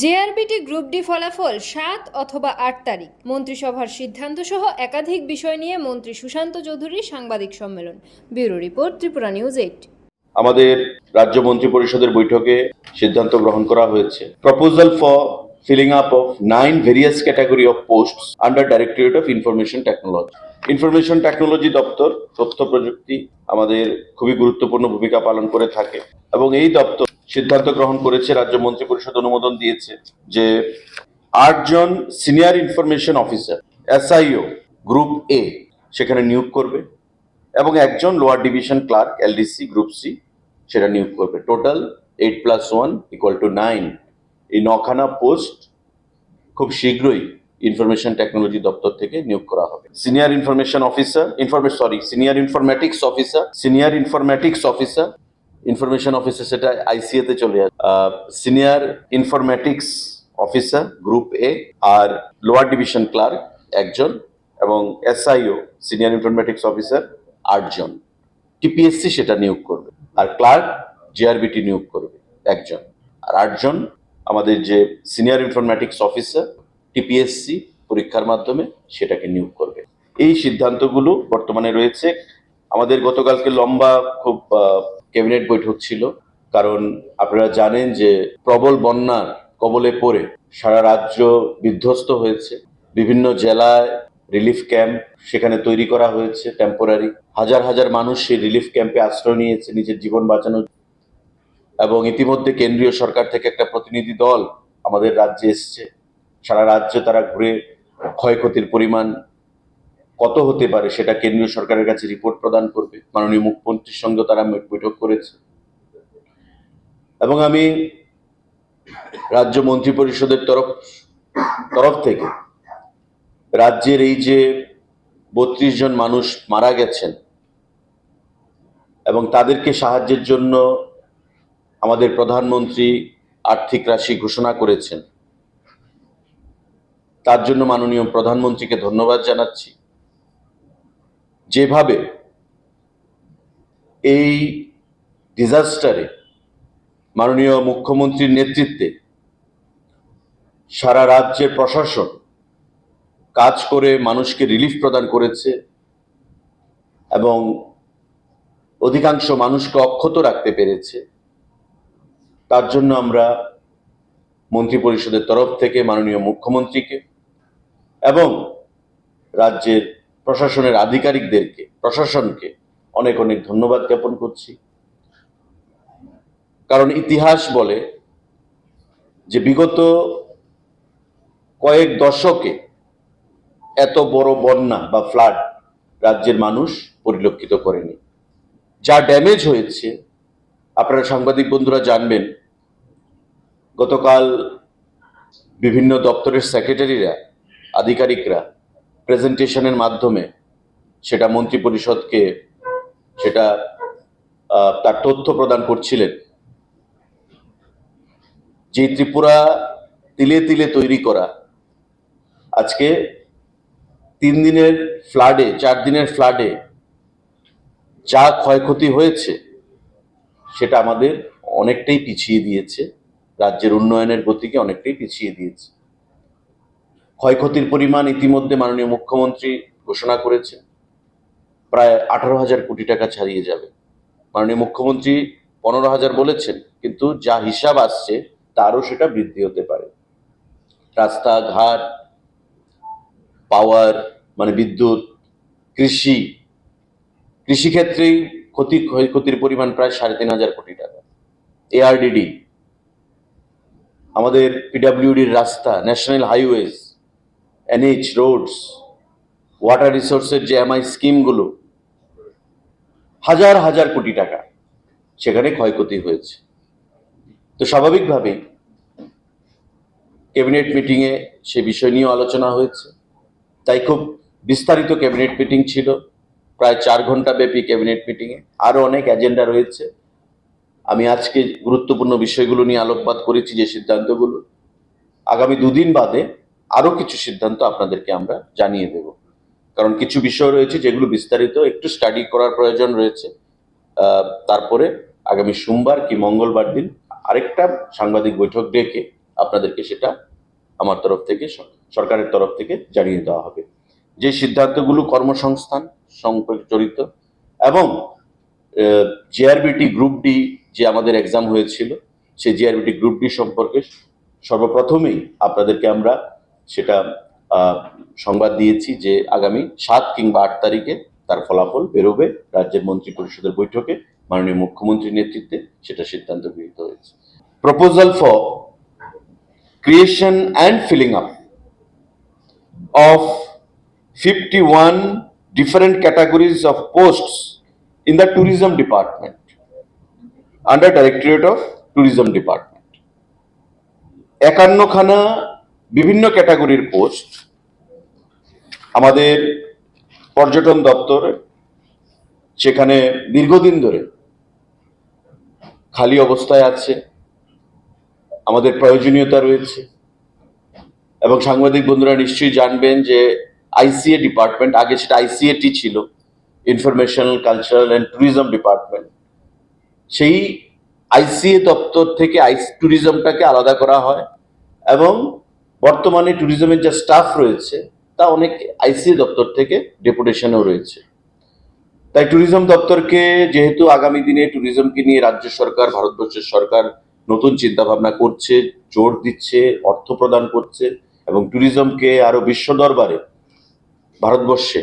JRBT group D ফলাফল ৭ অথবা ৮ তারিখ। মন্ত্রিসভার সিদ্ধান্ত সহ একাধিক বিষয় নিয়ে মন্ত্রী সুশান্ত চৌধুরীর সাংবাদিক সম্মেলন। Bureau report, Tripura news 8। আমাদের রাজ্য মন্ত্রী পরিষদের বৈঠকে সিদ্ধান্ত গ্রহণ করা হয়েছে proposal for filling up of 9 various category of posts under directorate of information technology. Information technology দপ্তর, তথ্য প্রযুক্তি আমাদের খুবই গুরুত্বপূর্ণ ভূমিকা পালন করে থাকে এবং এই দপ্তর সিদ্ধান্ত গ্রহণ করেছে, রাজ্য মন্ত্রী পরিষদ অনুমোদন দিয়েছে যে 8 জন senior information officer SIO group A সেখানে নিয়োগ করবে এবং একজন lower division clerk LDC group C সেটা নিয়োগ করবে। টোটাল 8+1 = 9। এই 9খানা পোস্ট খুব শীঘ্রই ইনফরমেশন টেকনোলজি দপ্তর থেকে নিয়োগ করা হবে। Senior information officer senior informatics officer information officer সেটা আইসিএ তে চলে আসে। Senior informatics officer group A আর লোয়ার ডিভিশন ক্লার্ক একজন এবং এসআইও সিনিয়র ইনফরমেটিক্স অফিসার 8 জন। টিপিএসসি সেটা নিয়োগ করবে আর ক্লার্ক জেআরবিটি নিয়োগ করবে একজন, আর 8 জন আমাদের যে সিনিয়র ইনফরমেটিক্স অফিসার টিপিএসসি পরীক্ষার মাধ্যমে সেটাকে নিয়োগ করবে। এই সিদ্ধান্তগুলো বর্তমানে রয়েছে। আমাদের গতকালকে লম্বা খুব ক্যাবিনেট বৈঠক ছিল, কারণ আপনারা জানেন যে প্রবল বন্যার কবলে পড়ে সারা রাজ্য বিধ্বস্ত হয়েছে। বিভিন্ন জেলায় রিলিফ ক্যাম্প সেখানে তৈরি করা হয়েছে টেম্পোরারি। হাজার হাজার মানুষ সেই রিলিফ ক্যাম্পে আশ্রয় নিয়েছে নিজের জীবন বাঁচানোর, এবং ইতিমধ্যে কেন্দ্রীয় সরকার থেকে একটা প্রতিনিধি দল আমাদের রাজ্যে এসছে। সারা রাজ্যে তারা ঘুরে ক্ষয়ক্ষতির পরিমাণ কত হতে পারে সেটা কেন্দ্রীয় সরকারের কাছে রিপোর্ট প্রদান করবে। মাননীয় মুখ্যমন্ত্রীর সঙ্গে তারা বৈঠক করেছে এবং আমি রাজ্য মন্ত্রী পরিষদের তরফ থেকে রাজ্যের এই যে 32 জন মানুষ মারা গেছেন এবং তাদেরকে সাহায্যের জন্য আমাদের প্রধানমন্ত্রী আর্থিক রাশি ঘোষণা করেছেন, তার জন্য মাননীয় প্রধানমন্ত্রীকে ধন্যবাদ জানাচ্ছি। যেভাবে এই ডিজাস্টারে মাননীয় মুখ্যমন্ত্রীর নেতৃত্বে সারা রাজ্যের প্রশাসন কাজ করে মানুষকে রিলিফ প্রদান করেছে এবং অধিকাংশ মানুষকে অক্ষত রাখতে পেরেছে, তার জন্য আমরা মন্ত্রী পরিষদের তরফ থেকে মাননীয় মুখ্যমন্ত্রীকে এবং রাজ্যের প্রশাসনের আধিকারিকদেরকে, প্রশাসনকে অনেক অনেক ধন্যবাদ জ্ঞাপন করছি। কারণ ইতিহাস বলে যে বিগত কয়েক দশকে এত বড় বন্যা বা ফ্লাড রাজ্যের মানুষ পরিলক্ষিত করেনি। যা ড্যামেজ হয়েছে আপনারা সাংবাদিক বন্ধুরা জানবেন। গতকাল বিভিন্ন দপ্তরের সেক্রেটারিরা, আধিকারিকরা প্রেজেন্টেশনের মাধ্যমে সেটা মন্ত্রী পরিষদকে সেটা তার তথ্য প্রদান করছিলেন যে ত্রিপুরা তিলে তিলে তৈরি করা আজকে 3 দিনের ফ্লাডে, 4 দিনের ফ্লাডে যা ক্ষয়ক্ষতি হয়েছে সেটা আমাদের অনেকটাই পিছিয়ে দিয়েছে, রাজ্যের উন্নয়নের গতিকে অনেকটাই পিছিয়ে দিয়েছে। ক্ষয়ক্ষতির পরিমাণ ইতিমধ্যে মাননীয় মুখ্যমন্ত্রী ঘোষণা করেছেন প্রায় 18,000 কোটি টাকা ছাড়িয়ে যাবে। মাননীয় মুখ্যমন্ত্রী 15,000 বলেছেন, কিন্তু যা হিসাব আসছে তারও সেটা বৃদ্ধি হতে পারে। রাস্তাঘাট, পাওয়ার মানে বিদ্যুৎ, কৃষিক্ষেত্রেই ক্ষয়ক্ষতির পরিমাণ প্রায় 3,500 কোটি টাকা। এআরডিডি, আমাদের পিডাব্লিউডির রাস্তা, national highways, NH roads, water রিসোর্সের যে এমআই স্কিমগুলো, হাজার হাজার কোটি টাকা সেখানে ক্ষয়ক্ষতি হয়েছে। তো স্বাভাবিকভাবেই ক্যাবিনেট মিটিংয়ে সে বিষয় নিয়েও আলোচনা হয়েছে। তাই খুব বিস্তারিত ক্যাবিনেট মিটিং ছিল, প্রায় 4 ঘন্টা ব্যাপী ক্যাবিনেট মিটিংয়ে। আরও অনেক এজেন্ডা রয়েছে। আমি আজকে গুরুত্বপূর্ণ বিষয়গুলো নিয়ে আলোকপাত করেছি, যে সিদ্ধান্তগুলো। আগামী 2 দিন বাদে আরও কিছু সিদ্ধান্ত আপনাদেরকে আমরা জানিয়ে দেব, কারণ কিছু বিষয় রয়েছে যেগুলো বিস্তারিত একটু স্টাডি করার প্রয়োজন রয়েছে। তারপরে আগামী সোমবার কি মঙ্গলবার দিন আরেকটা সাংবাদিক বৈঠক ডেকে আপনাদেরকে সেটা আমার তরফ থেকে সরকারের তরফ থেকে জানিয়ে দেওয়া হবে। যে সিদ্ধান্তগুলো কর্মসংস্থান সম্পর্কে জড়িত এবং জিআরবিটি গ্রুপ ডি যে আমাদের এক্সাম হয়েছিল, সেই জিআরবিটি গ্রুপ ডি সম্পর্কে সর্বপ্রথমেই আপনাদেরকে আমরা সেটা সংবাদ দিয়েছি যে আগামী 7 কিংবা 8 তারিখে তার ফলাফল বেরোবে। রাজ্যের মন্ত্রী পরিষদের বৈঠকে মাননীয় মুখ্যমন্ত্রীর নেতৃত্বে সেটা সিদ্ধান্ত গৃহীত হয়েছে। Proposal for creation and filling up of 51 different categories of posts in the tourism department under Directorate of Tourism Department. 51 খানা বিভিন্ন ক্যাটাগরির পোস্ট আমাদের পর্যটন দপ্তর সেখানে দীর্ঘদিন ধরে খালি অবস্থায় আছে, আমাদের প্রয়োজনীয়তা রয়েছে। এবং সাংবাদিক বন্ধুরা নিশ্চয়ই জানবেন যে আইসিএ ডিপার্টমেন্ট, আগে সেটা আইসিএটি ছিল, informational cultural and tourism department, সেই আইসিএ দপ্তর থেকে ট্যুরিজমটাকে আলাদা করা হয় এবং বর্তমানে ট্যুরিজমের যে স্টাফ রয়েছে তা অনেক আইসিএ দপ্তর থেকে ডেপুটেশনও রয়েছে। তাই ট্যুরিজম দপ্তরকে, যেহেতু আগামী দিনে ট্যুরিজমকে নিয়ে রাজ্য সরকার, ভারতবর্ষের সরকার নতুন চিন্তা ভাবনা করছে, জোর দিচ্ছে, অর্থ প্রদান করছে এবং ট্যুরিজমকে আরো বিশ্ব দরবারে, ভারতবর্ষে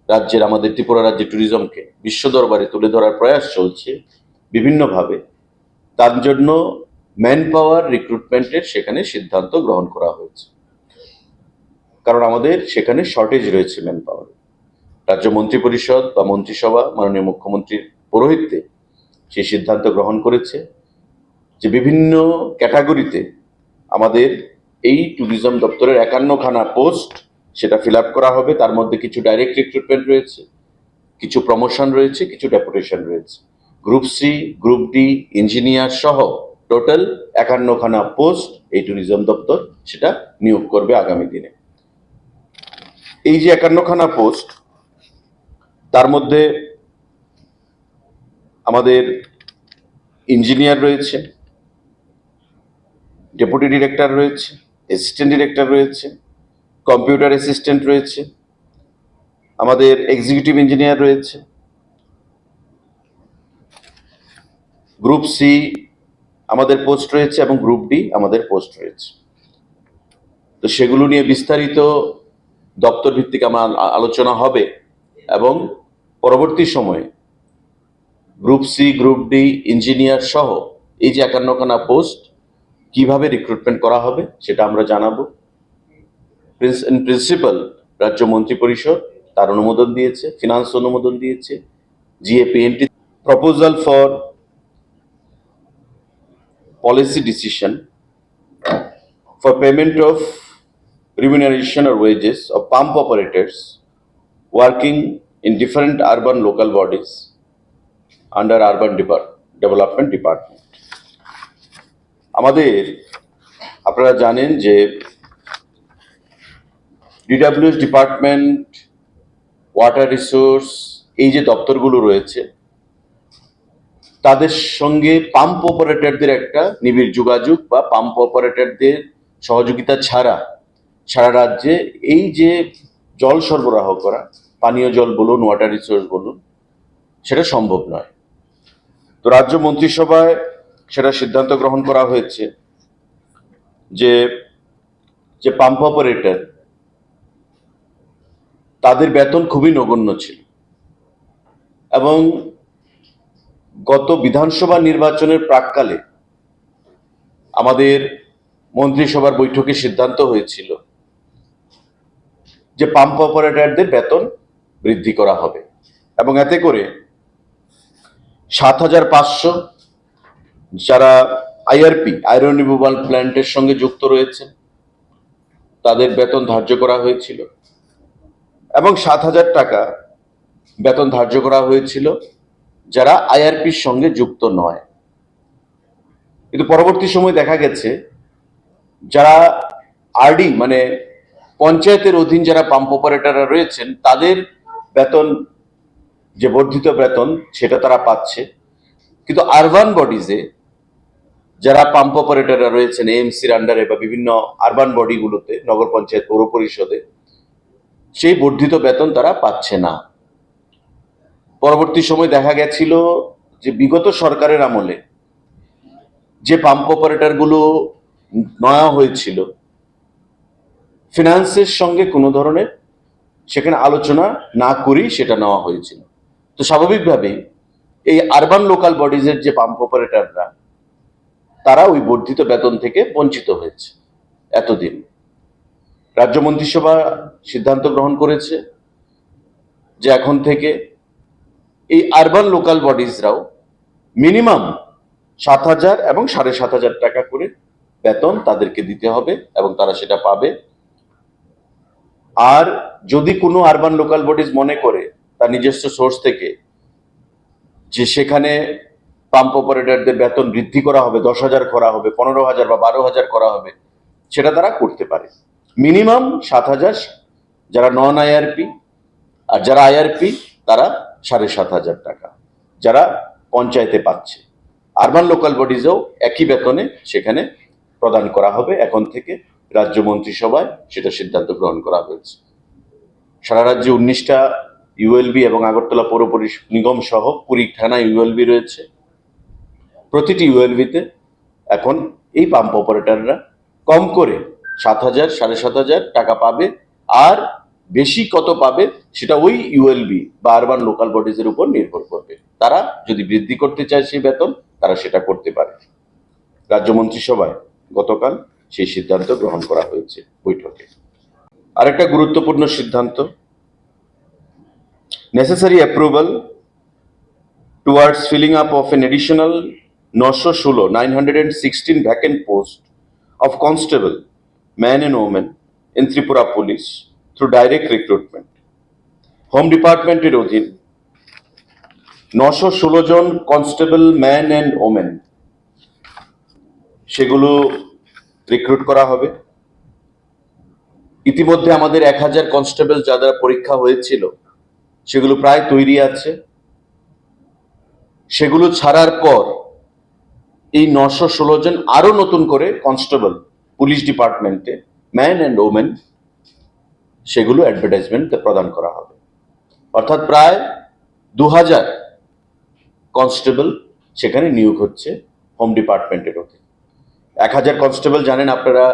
রাজ্যের, আমাদের ত্রিপুরা রাজ্যের ট্যুরিজমকে বিশ্ব দরবারে তুলে ধরার প্রয়াস চলছে বিভিন্নভাবে। তার জন্য ম্যান পাওয়ার রিক্রুটমেন্টের সেখানে সিদ্ধান্ত গ্রহণ করা হয়েছে, কারণ আমাদের সেখানে শর্টেজ রয়েছে ম্যান পাওয়ার। রাজ্য মন্ত্রী পরিষদ বা মন্ত্রিসভা মাননীয় মুখ্যমন্ত্রীর পৌরোহিত্যে সেই সিদ্ধান্ত গ্রহণ করেছে যে বিভিন্ন ক্যাটাগরিতে আমাদের এই ট্যুরিজম দপ্তরের 51 খানা পোস্ট সেটা ফিল আপ করা হবে। তার মধ্যে কিছু ডাইরেক্ট রিক্রুটমেন্ট রয়েছে, কিছু প্রমোশন রয়েছে, কিছু ডেপুটেশন রয়েছে। Group C, group D, engineer সহ টোটাল 51 খানা পোস্ট এই ট্যুরিজম দপ্তর সেটা নিয়োগ করবে আগামী দিনে। এই যে 51 খানা পোস্ট, তার মধ্যে আমাদের ইঞ্জিনিয়ার রয়েছে, ডেপুটি ডিরেক্টর রয়েছে, অ্যাসিস্ট্যান্ট ডিরেক্টর রয়েছে, কম্পিউটার অ্যাসিস্ট্যান্ট রয়েছে, আমাদের এক্সিকিউটিভ ইঞ্জিনিয়ার রয়েছে। গ্রুপ সি আমাদের পোস্ট রয়েছে এবং গ্রুপ ডি আমাদের পোস্ট রয়েছে। তো সেগুলো নিয়ে বিস্তারিত দপ্তর ভিত্তিক আমার আলোচনা হবে এবং পরবর্তী সময়ে group C, group D, engineer সহ এই যে 51 খানা পোস্ট কিভাবে রিক্রুটমেন্ট করা হবে সেটা আমরা জানাবো। ইন প্রিন্সিপাল রাজ্য মন্ত্রী পরিষদ তার অনুমোদন দিয়েছে, ফিনান্স অনুমোদন দিয়েছে, GAPNT proposal for policy decision for payment of remuneration or wages of pump operators working in different urban local bodies under urban development department. আমাদের, আপনারা জানেন যে ডিডব্লিউএস ডিপার্টমেন্ট, ওয়াটার রিসোর্স, এই যে দপ্তরগুলো রয়েছে তাদের সঙ্গে পাম্প অপারেটরদের একটা নিবিড় যোগাযোগ বা পাম্প অপারেটরদের সহযোগিতা ছাড়া সারা রাজ্যে এই যে জল সরবরাহ করা, পানীয় জল বলুন, ওয়াটার রিসোর্স বলুন, সেটা সম্ভব নয়। তো রাজ্য মন্ত্রিসভায় সেটা সিদ্ধান্ত গ্রহণ করা হয়েছে যে পাম্প অপারেটর, তাদের বেতন খুবই নগণ্য ছিল এবং গত বিধানসভা নির্বাচনের প্রাক্কালে আমাদের মন্ত্রিসভার বৈঠকে সিদ্ধান্ত হয়েছিল যে পাম্প অপারেটরদের বেতন বৃদ্ধি করা হবে এবং এতে করে 7,500 যারা আইআরপি, আয়রন রিমুভাল প্ল্যান্টের সঙ্গে যুক্ত রয়েছে তাদের বেতন ধার্য করা হয়েছিল এবং 7,000 টাকা বেতন ধার্য করা হয়েছিল যারা আইআরপির সঙ্গে যুক্ত নয়। কিন্তু পরবর্তী সময় দেখা গেছে যারা আরডি মানে পঞ্চায়েতের অধীন যারা পাম্প অপারেটররা রয়েছেন তাদের বেতন, যে বর্ধিত বেতন, সেটা তারা পাচ্ছে, কিন্তু আরবান বডিজে যারা পাম্প অপারেটররা রয়েছেন এএমসির আন্ডারে বা বিভিন্ন আরবান বডিগুলোতে, নগর পঞ্চায়েত, পৌর পরিষদে, সেই বর্ধিত বেতন তারা পাচ্ছে না। পরবর্তী সময় দেখা গেছিল যে বিগত সরকারের আমলে যে পাম্প অপারেটরগুলো নেওয়া হয়েছিল, ফিনান্সের সঙ্গে কোনো ধরনের সেখানে আলোচনা না করেই সেটা নেওয়া হয়েছিল। তো স্বাভাবিকভাবেই এই আরবান লোকাল বডিজের যে পাম্প অপারেটররা, তারা ওই বর্ধিত বেতন থেকে বঞ্চিত হয়েছে এতদিন। রাজ্য মন্ত্রিসভা সিদ্ধান্ত গ্রহণ করেছে যে এখন থেকে এই আরবান লোকাল বডিজরাও মিনিমাম 7,000 এবং 7,500 টাকা করে বেতন তাদেরকে দিতে হবে এবং তারা সেটা পাবে। আর যদি কোনো আরবান লোকাল বডিজ মনে করে তার নিজস্ব সোর্স থেকে যে সেখানে পাম্প অপারেটরদের বেতন বৃদ্ধি করা হবে, 10,000 করা হবে, 15,000 বা 12,000 করা হবে, সেটা তারা করতে পারে। মিনিমাম 7,000 যারা নন আইআরপি, আর যারা আইআরপি তারা 7,500 টাকা যারা পঞ্চায়েতে পাচ্ছে। আরবান লোকাল বডিজেও একই বেতনে সেখানে প্রদান করা হবে। এখন থেকে রাজ্য মন্ত্রিসভায় সেটা সিদ্ধান্ত গ্রহণ করা হয়েছে। সারা রাজ্যে 19টা ইউএলবি এবং আগরতলা পৌর নিগম সহ 20 থানায় ইউএলবি রয়েছে। প্রতিটি ইউএলবিতে এখন এই পাম্প অপারেটররা কম করে 7,000, 7,500 টাকা পাবে। আর বেশি কত পাবে সেটা ওই ইউএলবি বা আরবান লোকাল বডিজের উপর নির্ভর করবে। তারা যদি বৃদ্ধি করতে চায় সেই বেতন, তারা সেটা করতে পারে। রাজ্য মন্ত্রিসভায় গতকাল সেই সিদ্ধান্ত গ্রহণ করা হয়েছে বৈঠকে। আরেকটা গুরুত্বপূর্ণ সিদ্ধান্ত, necessary approval towards filling up of an additional 916 vacant post of constable, man and woman in Tripura Police through direct recruitment. Home ডিপার্টমেন্টের অধীন 916 জন কনস্টেবল ম্যান অ্যান্ড ওমেন সেগুলো রিক্রুট করা হবে। ইতিমধ্যে আমাদের 1,000 কনস্টেবল যাদের পরীক্ষা হয়েছিল সেগুলো প্রায় তৈরি আছে। সেগুলো ছাড়ার পর এই 916 জন আরো নতুন করে কনস্টেবল পুলিশ ডিপার্টমেন্টে ম্যান অ্যান্ড ওমেন সেগুলো অ্যাডভার্টাইজমেন্ট প্রদান করা হবে। অর্থাৎ প্রায় 2,000 কনস্টেবল সেখানে নিয়োগ হচ্ছে হোম ডিপার্টমেন্টের অধীনে। 1,000 কনস্টেবল জানেন আপনারা,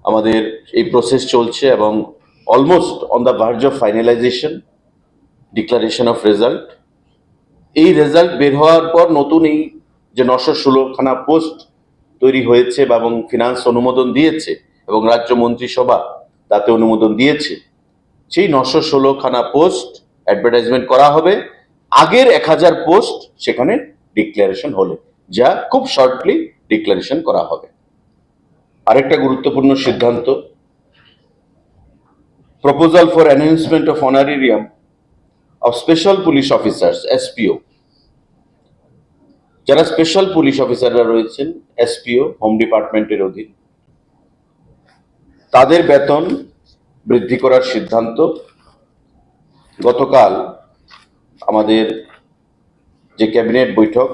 আমাদের এই প্রসেস চলছে এবং almost on the verge of finalisation, declaration of result. এই রেজাল্ট বের হওয়ার পর নতুন এই যে 916খানা পোস্ট তৈরি হয়েছে এবং ফিনান্স অনুমোদন দিয়েছে এবং রাজ্য মন্ত্রিসভা তাতে অনুমোদন দিয়েছে, সেই 916খানা পোস্ট অ্যাডভার্টাইজমেন্ট করা হবে আগের 1,000 পোস্ট সেখানে ডিক্লারেশন হলে, যা খুব শর্টলি ডিক্লারেশন করা হবে। আরেকটা গুরুত্বপূর্ণ সিদ্ধান্ত, proposal for announcement of honorarium of special police officers SPO. যারা স্পেশাল পুলিশ অফিসাররা রয়েছেন এসপিও হোম ডিপার্টমেন্টের অধীন, তাদের বেতন বৃদ্ধি করার সিদ্ধান্ত গতকাল আমাদের যে ক্যাবিনেট বৈঠক,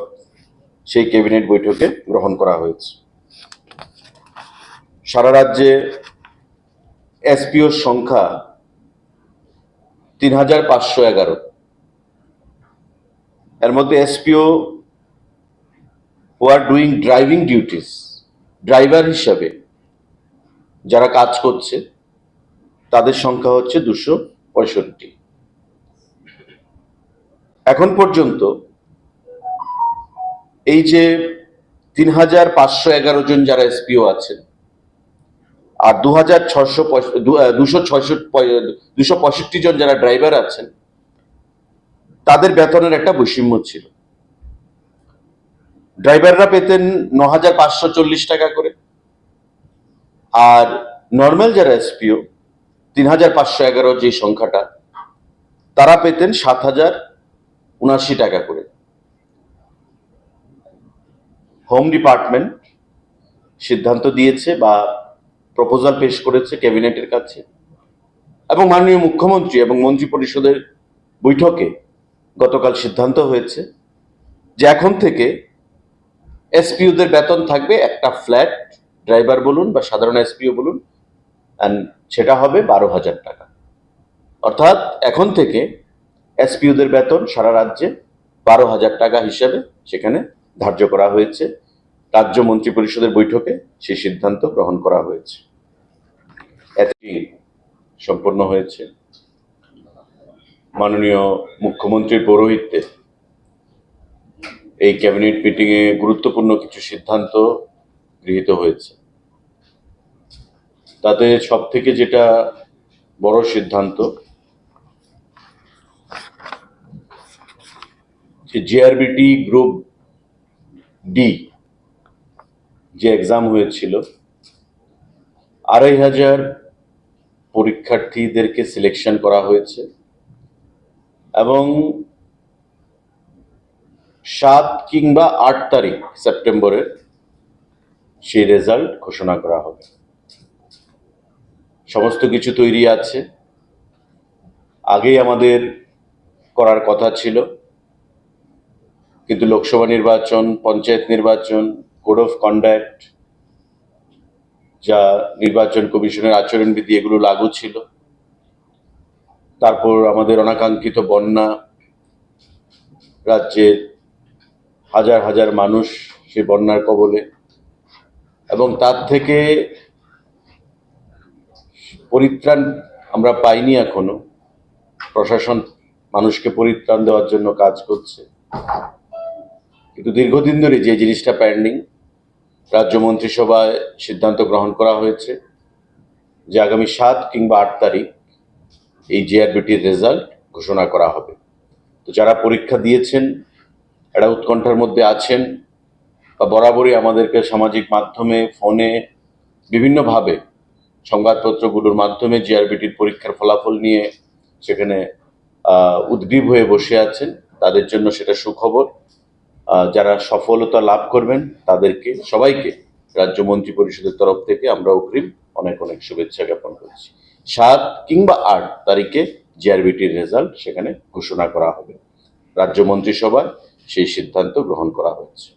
সেই ক্যাবিনেট বৈঠকে গ্রহণ করা হয়েছে। সারা রাজ্যে এসপিওর সংখ্যা 3,511। এর মধ্যে SPO who are doing driving duties, driver হিসাবে যারা কাজ করছে তাদের সংখ্যা হচ্ছে 265। এখন পর্যন্ত এই যে 3,511 জন যারা এসপিও আছেন আর 265 জন যারা ড্রাইভার আছেন, তাদের বেতনের একটা বৈষম্য ছিল। ড্রাইভাররা পেতেন 9,540 টাকা করে, আর নর্মাল যারা এসপিও 3,511 যে সংখ্যাটা, তারা পেতেন 7,079 টাকা করে। হোম ডিপার্টমেন্ট সিদ্ধান্ত দিয়েছে বা প্রপোজাল পেশ করেছে ক্যাবিনেটের কাছে এবং মাননীয় মুখ্যমন্ত্রী এবং মন্ত্রী পরিষদের বৈঠকে গতকাল সিদ্ধান্ত হয়েছে যে এখন থেকে এসপিওদের বেতন থাকবে একটা ফ্ল্যাট, ড্রাইভার বলুন বা সাধারণ এসপিও বলুন, অ্যান্ড সেটা হবে 12,000 টাকা। অর্থাৎ এখন থেকে এসপিওদের বেতন সারা রাজ্যে 12,000 টাকা হিসাবে সেখানে ধার্য করা হয়েছে। রাজ্য মন্ত্রী পরিষদের বৈঠকে সেই সিদ্ধান্ত গ্রহণ করা হয়েছে। এটি সম্পন্ন হয়েছে মাননীয় মুখ্যমন্ত্রীর পৌরোহিত্যে। এই ক্যাবিনেট মিটিং এ গুরুত্বপূর্ণ কিছু সিদ্ধান্ত গৃহীত হয়েছে। তাতে সব থেকে যেটা বড় সিদ্ধান্ত, যে জিআরবিটি গ্রুপ ডি যে এক্সাম হয়েছিল, 2,500 পরীক্ষার্থীদেরকে সিলেকশন করা হয়েছে এবং 7 কিংবা 8 তারিখ সেপ্টেম্বরে সেই রেজাল্ট ঘোষণা করা হবে। সমস্ত কিছু তৈরি আছে, আগেই আমাদের করার কথা ছিল, কিন্তু লোকসভা নির্বাচন, পঞ্চায়েত নির্বাচন, কোড অফ কন্ডাক্ট, যা নির্বাচন কমিশনের আচরণবিধি, এগুলো লাগু ছিল। তারপর আমাদের অনাকাঙ্ক্ষিত বন্যা, রাজ্যের হাজার হাজার মানুষ সেই বন্যার কবলে, এবং তার থেকে পরিত্রাণ আমরা পাইনি এখনো। প্রশাসন মানুষকে পরিত্রাণ দেওয়ার জন্য কাজ করছে, কিন্তু দীর্ঘদিন ধরে যে জিনিসটা পেন্ডিং, রাজ্য মন্ত্রিসভায় সিদ্ধান্ত গ্রহণ করা হয়েছে যে আগামী 7 কিংবা 8 তারিখ এই জিআরবিটির রেজাল্ট ঘোষণা করা হবে। তো যারা পরীক্ষা দিয়েছেন, একটা উৎকণ্ঠার মধ্যে আছেন, বা বরাবরই আমাদেরকে সামাজিক মাধ্যমে, ফোনে, বিভিন্নভাবে সংবাদপত্রগুলোর মাধ্যমে জিআরবিটির পরীক্ষার ফলাফল নিয়ে সেখানে উদ্গ্রীব হয়ে বসে আছেন, তাদের জন্য সেটা সুখবর। যারা সফলতা লাভ করবেন তাদেরকে সবাইকে রাজ্য মন্ত্রী পরিষদের তরফ থেকে আমরা অগ্রিম অনেক অনেক শুভেচ্ছা জ্ঞাপন করছি। 7 কিংবা 8 তারিখে জিআরবিটির রেজাল্ট সেখানে ঘোষণা করা হবে। রাজ্য মন্ত্রিসভায় সেই সিদ্ধান্ত গ্রহণ করা হয়েছে।